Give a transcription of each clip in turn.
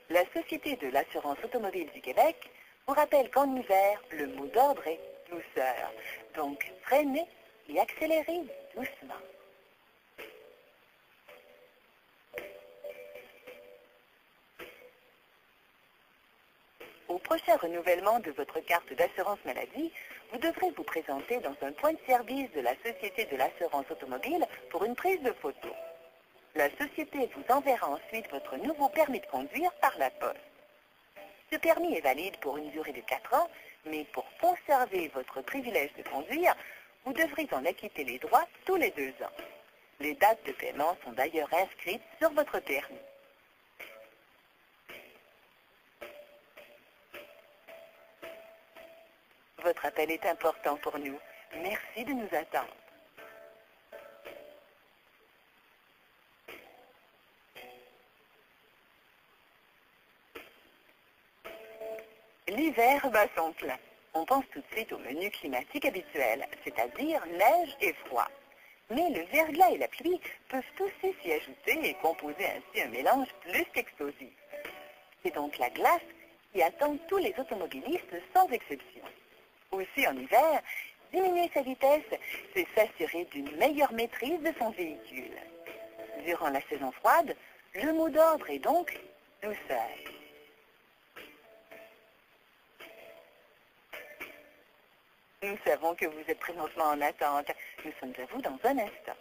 La Société de l'assurance automobile du Québec vous rappelle qu'en hiver, le mot d'ordre est douceur. Donc, freinez et accélérez doucement. Au prochain renouvellement de votre carte d'assurance maladie, vous devrez vous présenter dans un point de service de la Société de l'assurance automobile pour une prise de photo. La société vous enverra ensuite votre nouveau permis de conduire par la poste. Ce permis est valide pour une durée de 4 ans, mais pour conserver votre privilège de conduire, vous devrez en acquitter les droits tous les 2 ans. Les dates de paiement sont d'ailleurs inscrites sur votre permis. Votre appel est important pour nous. Merci de nous attendre. L'hiver bat son plein. On pense tout de suite au menu climatique habituel, c'est-à-dire neige et froid. Mais le verglas et la pluie peuvent aussi s'y ajouter et composer ainsi un mélange plus qu'explosif. C'est donc la glace qui attend tous les automobilistes sans exception. Aussi en hiver, diminuer sa vitesse, c'est s'assurer d'une meilleure maîtrise de son véhicule. Durant la saison froide, le mot d'ordre est donc douceur. Nous savons que vous êtes présentement en attente. Nous sommes à vous dans un instant.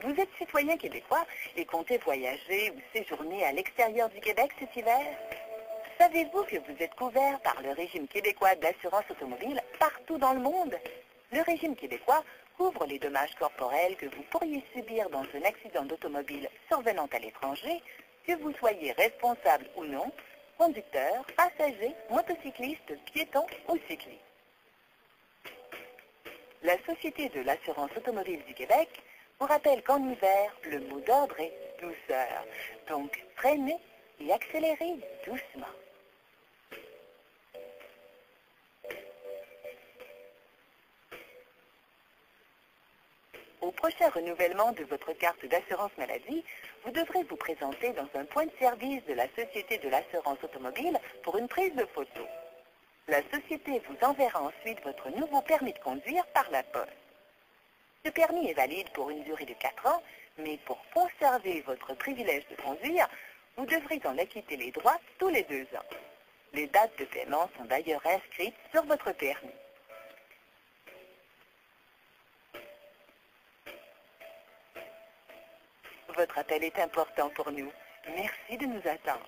Vous êtes citoyen québécois et comptez voyager ou séjourner à l'extérieur du Québec cet hiver? Savez-vous que vous êtes couvert par le régime québécois d'assurance automobile partout dans le monde? Le régime québécois couvre les dommages corporels que vous pourriez subir dans un accident d'automobile survenant à l'étranger, que vous soyez responsable ou non, conducteur, passager, motocycliste, piéton ou cycliste. La Société de l'assurance automobile du Québec vous rappelle qu'en hiver, le mot d'ordre est douceur. Donc, freinez et accélérez doucement. Au prochain renouvellement de votre carte d'assurance maladie, vous devrez vous présenter dans un point de service de la Société de l'assurance automobile pour une prise de photo. La société vous enverra ensuite votre nouveau permis de conduire par la poste. Ce permis est valide pour une durée de 4 ans, mais pour conserver votre privilège de conduire, vous devrez en acquitter les droits tous les 2 ans. Les dates de paiement sont d'ailleurs inscrites sur votre permis. Votre appel est important pour nous. Merci de nous attendre.